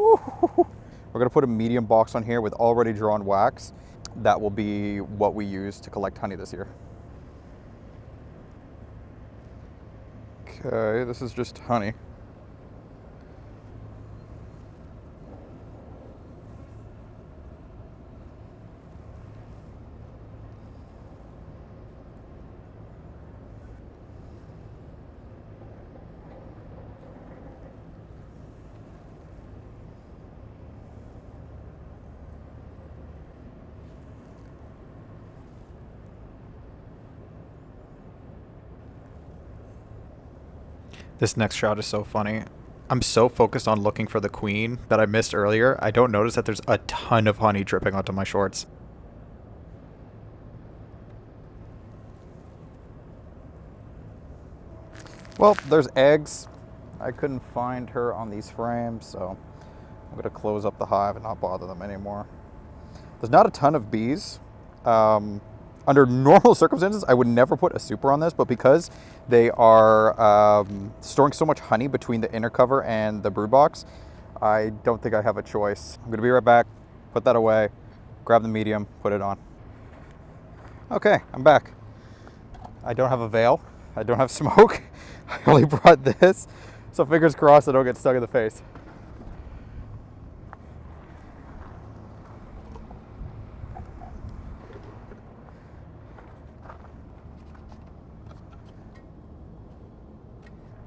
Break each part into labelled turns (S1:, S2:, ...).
S1: We're gonna put a medium box on here with already drawn wax. That will be what we use to collect honey this year. Okay, this is just honey. This next shot is so funny. I'm so focused on looking for the queen that I missed earlier. I don't notice that there's a ton of honey dripping onto my shorts. Well, there's eggs. I couldn't find her on these frames, so I'm going to close up the hive and not bother them anymore. There's not a ton of bees. Under normal circumstances, I would never put a super on this, but because they are storing so much honey between the inner cover and the brood box, I don't think I have a choice. I'm gonna be right back, put that away, grab the medium, put it on. Okay, I'm back. I don't have a veil, I don't have smoke. I only brought this, so fingers crossed I don't get stuck in the face.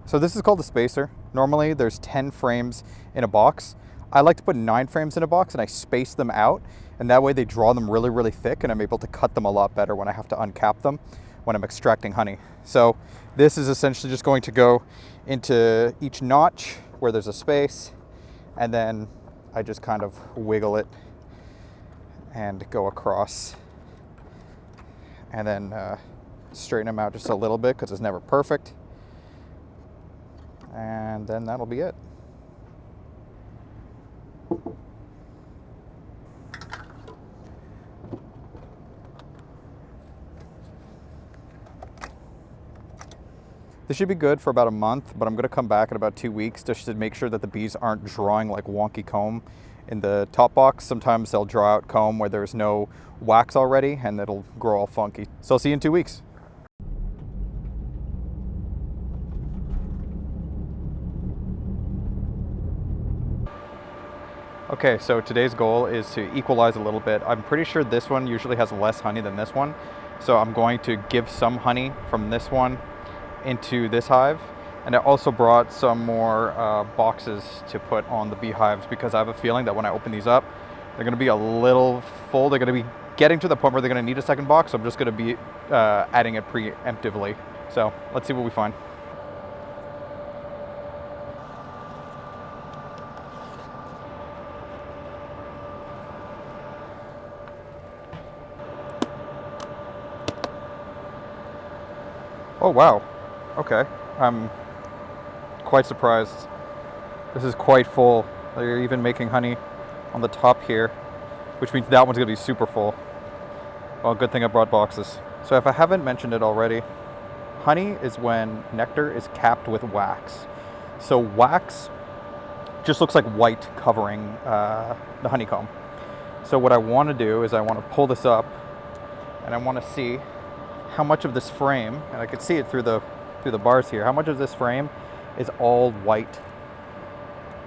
S1: So this is called a spacer. Normally there's 10 frames in a box. I like to put 9 frames in a box and I space them out, and that way they draw them really, really thick, and I'm able to cut them a lot better when I have to uncap them when I'm extracting honey. So this is essentially just going to go into each notch where there's a space, and then I just kind of wiggle it and go across, and then straighten them out just a little bit because it's never perfect. And then that'll be it. This should be good for about a month, but I'm going to come back in about 2 weeks just to make sure that the bees aren't drawing like wonky comb in the top box. Sometimes they'll draw out comb where there's no wax already, and it'll grow all funky. So I'll see you in 2 weeks. Okay, so today's goal is to equalize a little bit. I'm pretty sure this one usually has less honey than this one. So I'm going to give some honey from this one into this hive. And I also brought some more boxes to put on the beehives, because I have a feeling that when I open these up, they're gonna be a little full. They're gonna be getting to the point where they're gonna need a second box. So I'm just gonna be adding it preemptively. So let's see what we find. Oh wow, okay. I'm quite surprised. This is quite full. They're even making honey on the top here, which means that one's gonna be super full. Well, good thing I brought boxes. So if I haven't mentioned it already, honey is when nectar is capped with wax. So wax just looks like white covering the honeycomb. So what I wanna do is I wanna pull this up, and I wanna see how much of this frame, and I can see it through the bars here, how much of this frame is all white.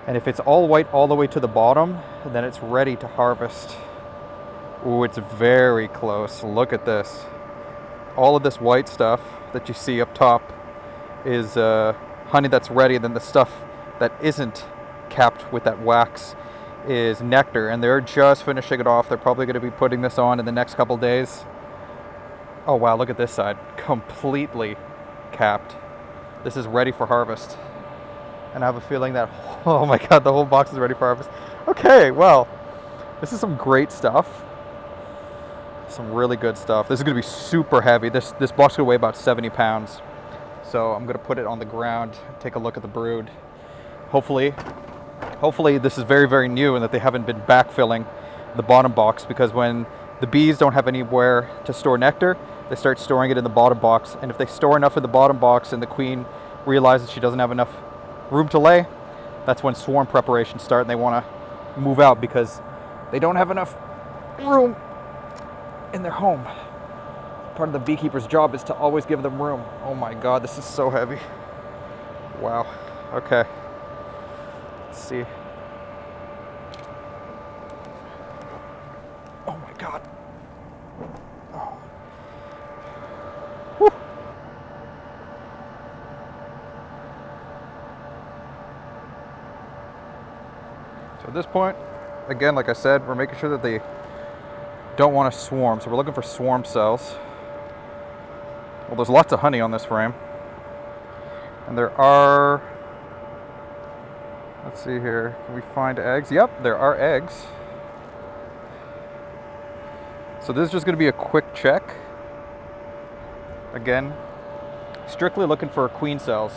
S1: And if it's all white all the way to the bottom, then it's ready to harvest. Ooh, it's very close. Look at this. All of this white stuff that you see up top is honey that's ready, and then the stuff that isn't capped with that wax is nectar, and they're just finishing it off. They're probably going to be putting this on in the next couple days. Oh wow, look at this side, completely capped. This is ready for harvest. And I have a feeling that, oh my god, the whole box is ready for harvest. Okay, well, this is some great stuff. Some really good stuff. This is gonna be super heavy. This box will weigh about 70 pounds. So I'm gonna put it on the ground, take a look at the brood. Hopefully this is very, very new, and that they haven't been backfilling the bottom box, because when the bees don't have anywhere to store nectar, they start storing it in the bottom box. And if they store enough in the bottom box and the queen realizes she doesn't have enough room to lay, that's when swarm preparations start, and they want to move out because they don't have enough room in their home. Part of the beekeeper's job is to always give them room. Oh my God, this is so heavy. Wow. Okay. Let's see. Oh my God. Oh. Whew. So at this point, again, like I said, we're making sure that they don't want to swarm. So we're looking for swarm cells. Well, there's lots of honey on this frame. And there are, let's see here, can we find eggs? Yep, there are eggs. So this is just going to be a quick check. Again, strictly looking for queen cells.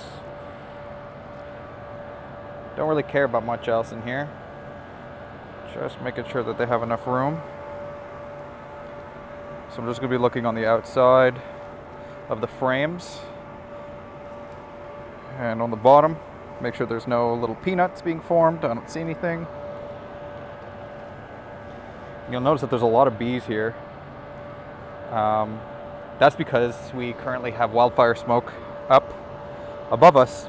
S1: Don't really care about much else in here. Just making sure that they have enough room. So I'm just going to be looking on the outside of the frames. And on the bottom, make sure there's no little peanuts being formed. I don't see anything. You'll notice that there's a lot of bees here. That's because we currently have wildfire smoke up above us.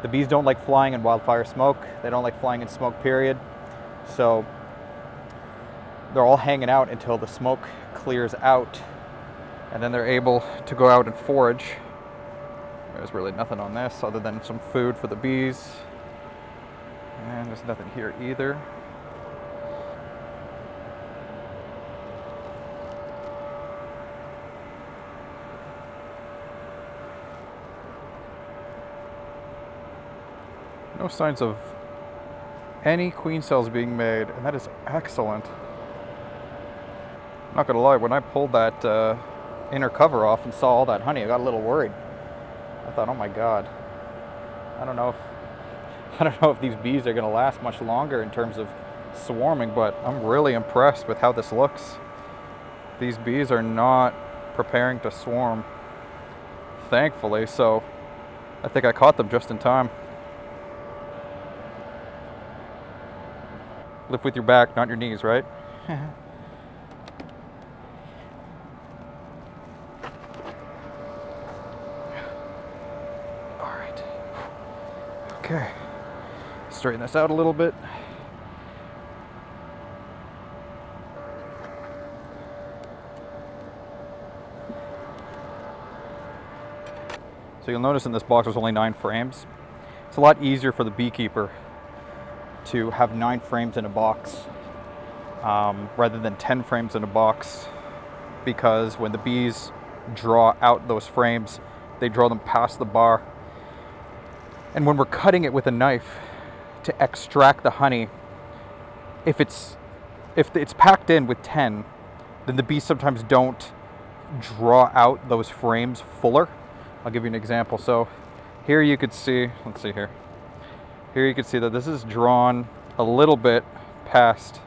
S1: The bees don't like flying in wildfire smoke. They don't like flying in smoke, period. So they're all hanging out until the smoke clears out, and then they're able to go out and forage. There's really nothing on this other than some food for the bees. And there's nothing here either. No signs of any queen cells being made, and that is excellent. I'm not gonna lie, when I pulled that inner cover off and saw all that honey, I got a little worried. I thought, oh my God, I don't know if these bees are gonna last much longer in terms of swarming, but I'm really impressed with how this looks. These bees are not preparing to swarm, thankfully, so I think I caught them just in time. Lift with your back, not your knees, right? All right. Okay. Straighten this out a little bit. So you'll notice in this box there's only 9 frames. It's a lot easier for the beekeeper to have 9 frames in a box rather than 10 frames in a box, because when the bees draw out those frames, they draw them past the bar. And when we're cutting it with a knife to extract the honey, if it's packed in with 10, then the bees sometimes don't draw out those frames fuller. I'll give you an example. So here you could see, let's see here. Here you can see that this is drawn a little bit past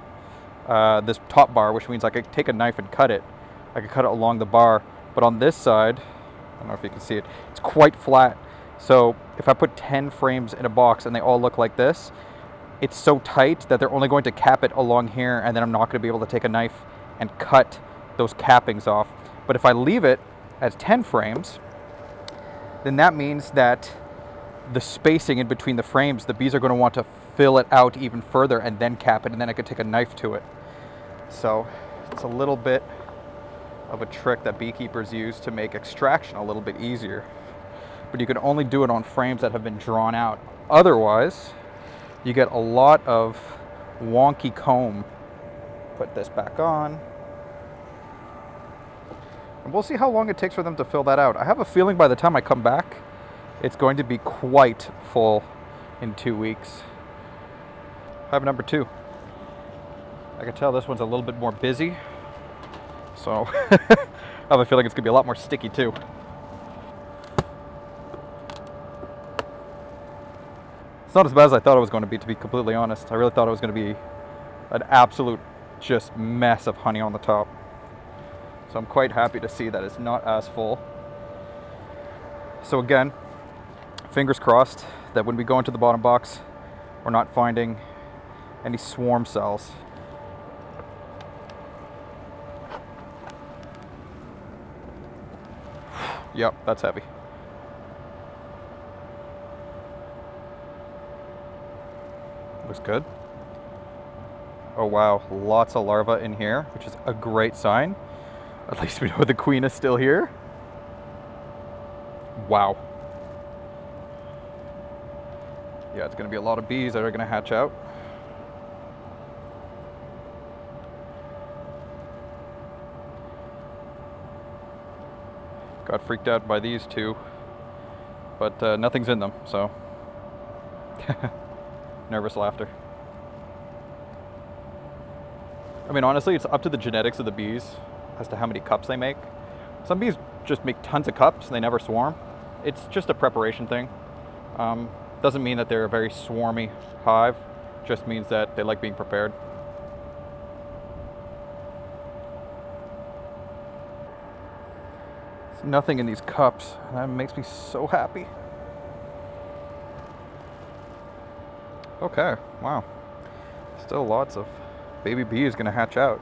S1: this top bar, which means I could take a knife and cut it. I could cut it along the bar, but on this side, I don't know if you can see it, it's quite flat. So if I put 10 frames in a box and they all look like this, it's so tight that they're only going to cap it along here, and then I'm not going to be able to take a knife and cut those cappings off. But if I leave it as 10 frames, then that means that the spacing in between the frames, the bees are going to want to fill it out even further and then cap it, and then I could take a knife to it. So it's a little bit of a trick that beekeepers use to make extraction a little bit easier. But you can only do it on frames that have been drawn out. Otherwise, you get a lot of wonky comb. Put this back on. And we'll see how long it takes for them to fill that out. I have a feeling by the time I come back, it's going to be quite full in 2 weeks. Hive number 2. I can tell this one's a little bit more busy. So I have a feeling it's going to be a lot more sticky too. It's not as bad as I thought it was going to be completely honest. I really thought it was going to be an absolute just mess of honey on the top. So I'm quite happy to see that it's not as full. So again, fingers crossed that when we go into the bottom box, we're not finding any swarm cells. Yep, that's heavy. Looks good. Oh wow, lots of larvae in here, which is a great sign. At least we know the queen is still here. Wow. Yeah, it's gonna be a lot of bees that are gonna hatch out. Got freaked out by these two, but nothing's in them, so. Nervous laughter. I mean, honestly, it's up to the genetics of the bees as to how many cups they make. Some bees just make tons of cups and they never swarm. It's just a preparation thing. Doesn't mean that they're a very swarmy hive, just means that they like being prepared. There's nothing in these cups, and that makes me so happy. Okay, wow. Still lots of baby bees gonna hatch out.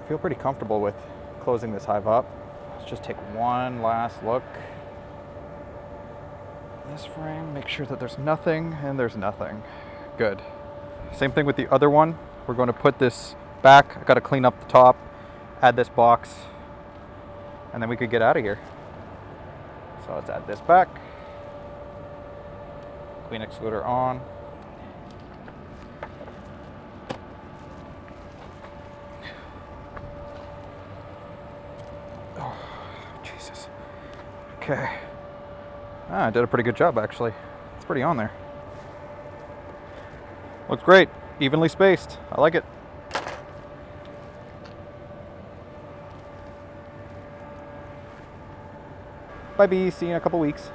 S1: I feel pretty comfortable with closing this hive up. Let's just take one last look. This frame, make sure that there's nothing, and there's nothing. Good. Same thing with the other one. We're going to put this back. I gotta clean up the top, add this box, and then we could get out of here. So let's add this back. Queen excluder on. Oh, Jesus. Okay. I did a pretty good job, actually. It's pretty on there. Looks great. Evenly spaced. I like it. Bye, bees. See you in a couple weeks.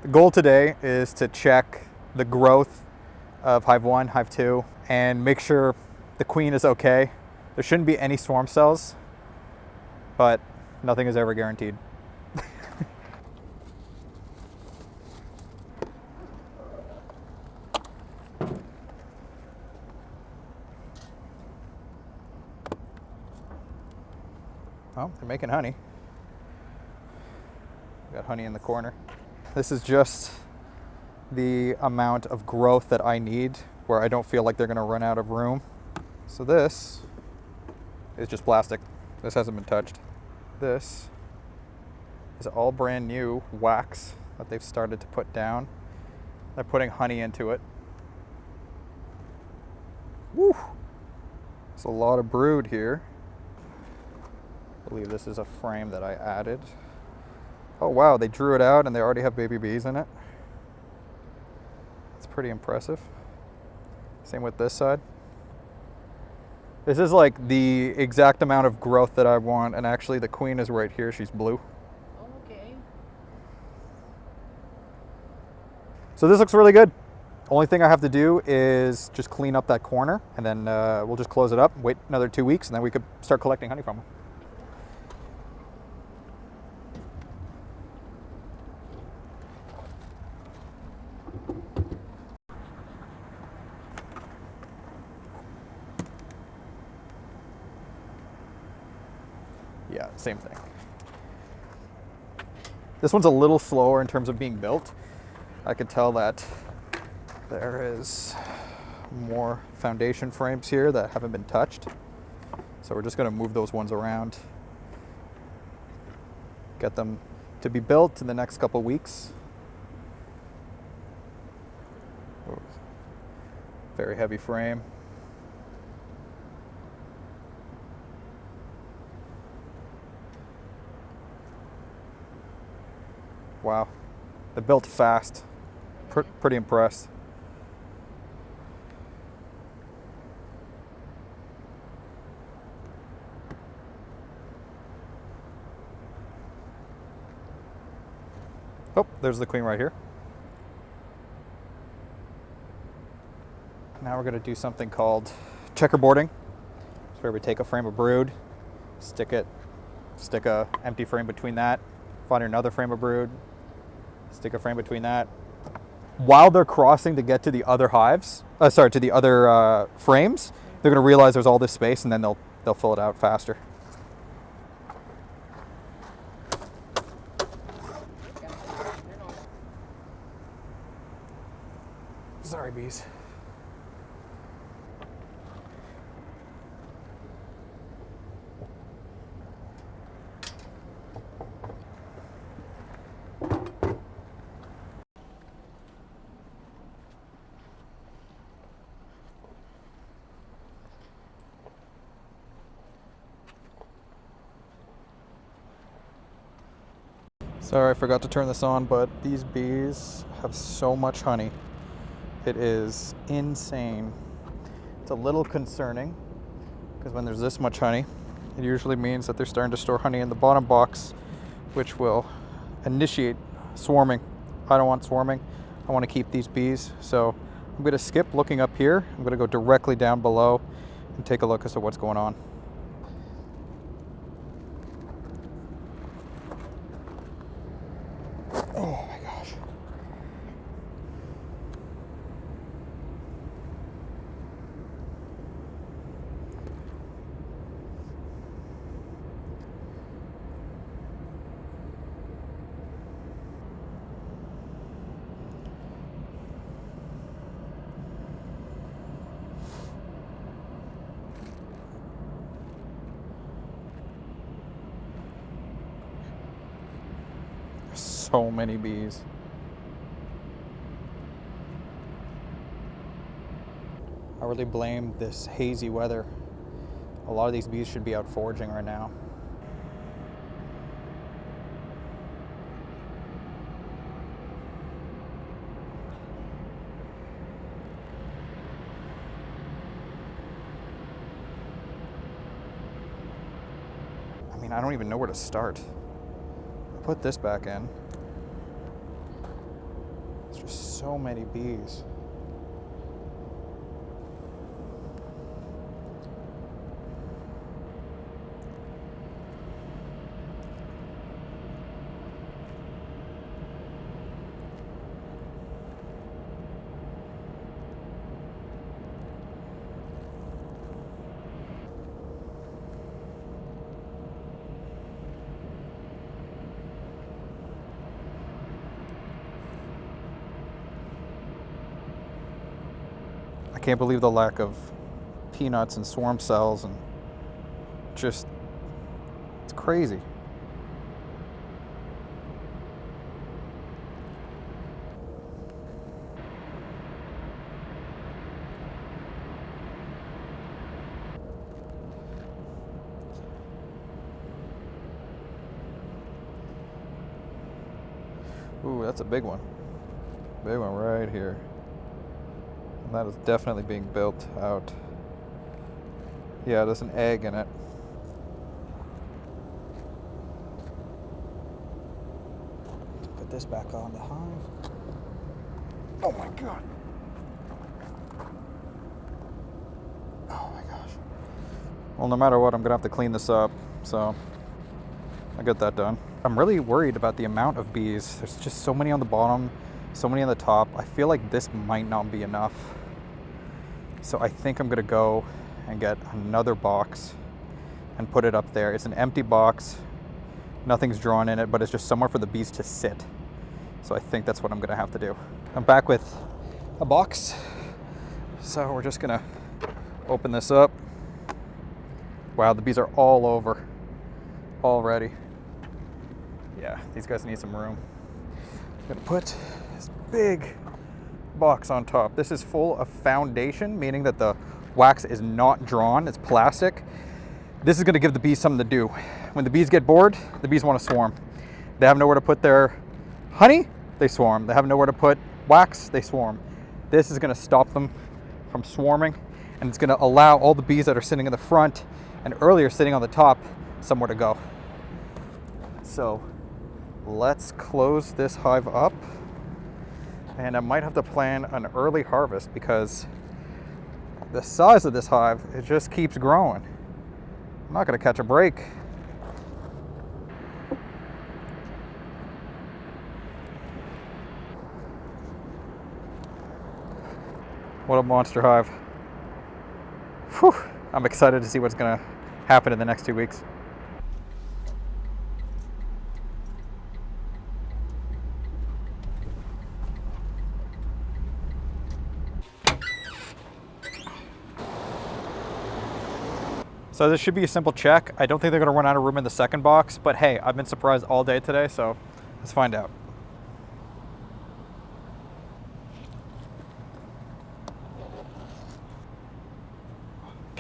S1: The goal today is to check the growth of Hive 1, Hive 2, and make sure the queen is okay. There shouldn't be any swarm cells, but nothing is ever guaranteed. Oh, they're making honey. Got honey in the corner. This is just the amount of growth that I need where I don't feel like they're gonna run out of room. So this is just plastic. This hasn't been touched. This is all brand new wax that they've started to put down. They're putting honey into it. Woo! There's a lot of brood here. I believe this is a frame that I added. Oh wow, they drew it out and they already have baby bees in it. It's pretty impressive. Same with this side. This is like the exact amount of growth that I want, and actually the queen is right here, she's blue.
S2: Okay.
S1: So this looks really good. Only thing I have to do is just clean up that corner, and then we'll just close it up, wait another 2 weeks, and then we could start collecting honey from them. Yeah, same thing. This one's a little slower in terms of being built. I could tell that there is more foundation frames here that haven't been touched. So we're just gonna move those ones around, get them to be built in the next couple weeks. Oh, very heavy frame. Wow, they built fast. Pretty impressed. Oh, there's the queen right here. Now we're going to do something called checkerboarding. It's where we take a frame of brood, stick a empty frame between that, find another frame of brood, Stick a frame between that. While they're crossing to get to the other hives, to the other frames, they're going to realize there's all this space, and then they'll fill it out faster. Sorry, bees. Sorry, I forgot to turn this on, but these bees have so much honey. It is insane. It's a little concerning because when there's this much honey, it usually means that they're starting to store honey in the bottom box, which will initiate swarming. I don't want swarming. I want to keep these bees. So I'm going to skip looking up here. I'm going to go directly down below and take a look as to what's going on. Oh my gosh. So many bees. I really blame this hazy weather. A lot of these bees should be out foraging right now. I mean, I don't even know where to start. Put this back in. There's just so many bees. I can't believe the lack of peanuts and swarm cells, and just, it's crazy. Ooh, that's a big one. Big one right here. And that is definitely being built out. Yeah, there's an egg in it. Let's put this back on the hive. Oh my god. Oh my gosh. Well, no matter what, I'm gonna have to clean this up, so I get that done. I'm really worried about the amount of bees. There's just so many on the bottom, so many on the top. I feel like this might not be enough. So I think I'm gonna go and get another box and put it up there. It's an empty box. Nothing's drawn in it, but it's just somewhere for the bees to sit. So I think that's what I'm gonna have to do. I'm back with a box. So we're just gonna open this up. Wow, the bees are all over already. Yeah, these guys need some room. I'm gonna put this big box on top. This is full of foundation, meaning that the wax is not drawn, it's plastic. This is gonna give the bees something to do. When the bees get bored, the bees wanna swarm. They have nowhere to put their honey, they swarm. They have nowhere to put wax, they swarm. This is gonna stop them from swarming, and it's gonna allow all the bees that are sitting in the front and earlier sitting on the top somewhere to go. So let's close this hive up, and I might have to plan an early harvest because the size of this hive, it just keeps growing. I'm not gonna catch a break. What a monster hive. Whew. I'm excited to see what's going to happen in the next 2 weeks. So this should be a simple check. I don't think they're going to run out of room in the second box, but hey, I've been surprised all day today, so let's find out.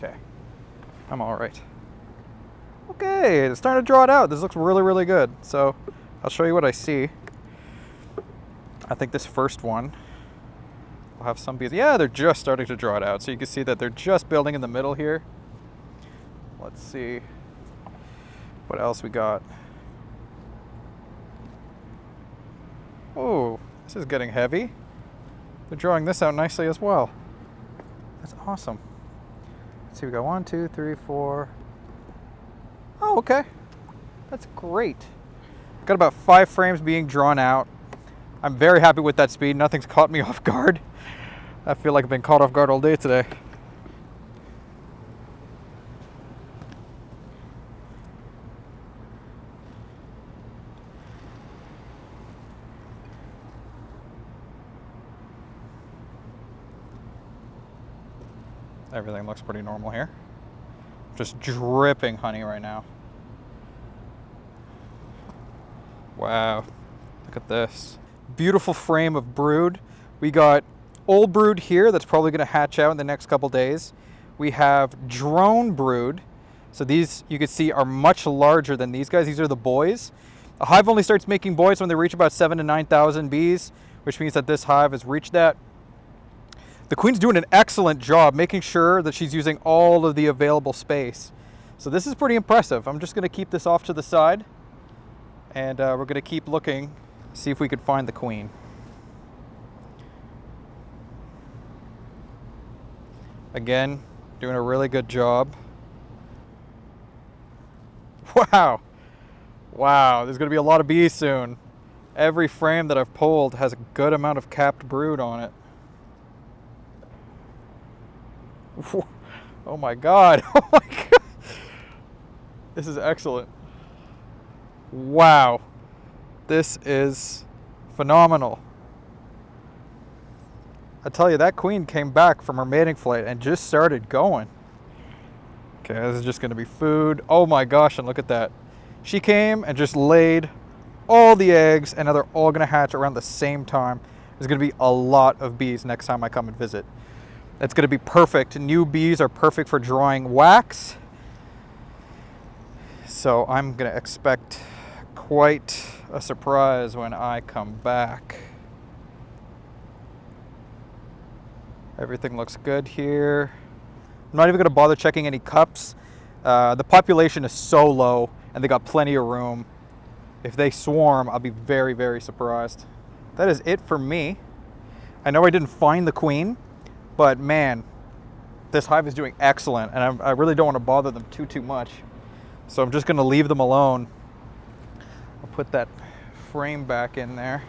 S1: Okay, I'm all right. Okay, it's starting to draw it out. This looks really, really good. So I'll show you what I see. I think this first one will have some bees. Yeah, they're just starting to draw it out. So you can see that they're just building in the middle here. Let's see what else we got. Oh, this is getting heavy. They're drawing this out nicely as well. That's awesome. Let's see, we got 1, 2, 3, 4. Oh, okay. That's great. Got about 5 frames being drawn out. I'm very happy with that speed. Nothing's caught me off guard. I feel like I've been caught off guard all day today. Everything looks pretty normal here. Just dripping honey right now. Wow, look at this. Beautiful frame of brood. We got old brood here that's probably gonna hatch out in the next couple days. We have drone brood. So these, you can see, are much larger than these guys. These are the boys. A hive only starts making boys when they reach about 7,000 to 9,000 bees, which means that this hive has reached that. The queen's doing an excellent job making sure that she's using all of the available space. So this is pretty impressive. I'm just gonna keep this off to the side and we're gonna keep looking, see if we could find the queen. Again, doing a really good job. Wow. Wow, there's gonna be a lot of bees soon. Every frame that I've pulled has a good amount of capped brood on it. Oh my God, oh my God. This is excellent. Wow, this is phenomenal. I tell you, that queen came back from her mating flight and just started going. Okay, this is just gonna be food. Oh my gosh, and look at that. She came and just laid all the eggs, and now they're all gonna hatch around the same time. There's gonna be a lot of bees next time I come and visit. It's gonna be perfect. New bees are perfect for drawing wax. So I'm gonna expect quite a surprise when I come back. Everything looks good here. I'm not even gonna bother checking any cups. The population is so low and they got plenty of room. If they swarm, I'll be very, very surprised. That is it for me. I know I didn't find the queen, but man, this hive is doing excellent, and I really don't want to bother them too much. So I'm just going to leave them alone. I'll put that frame back in there.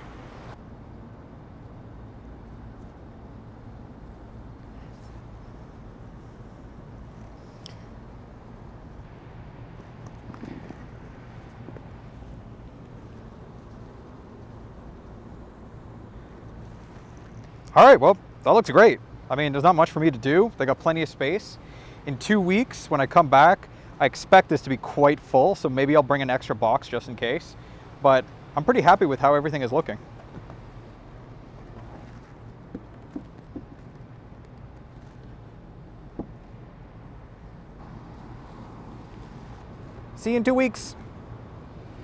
S1: All right, well, that looks great. I mean, there's not much for me to do. They got plenty of space. In 2 weeks, when I come back, I expect this to be quite full, so maybe I'll bring an extra box just in case. But I'm pretty happy with how everything is looking. See you in 2 weeks.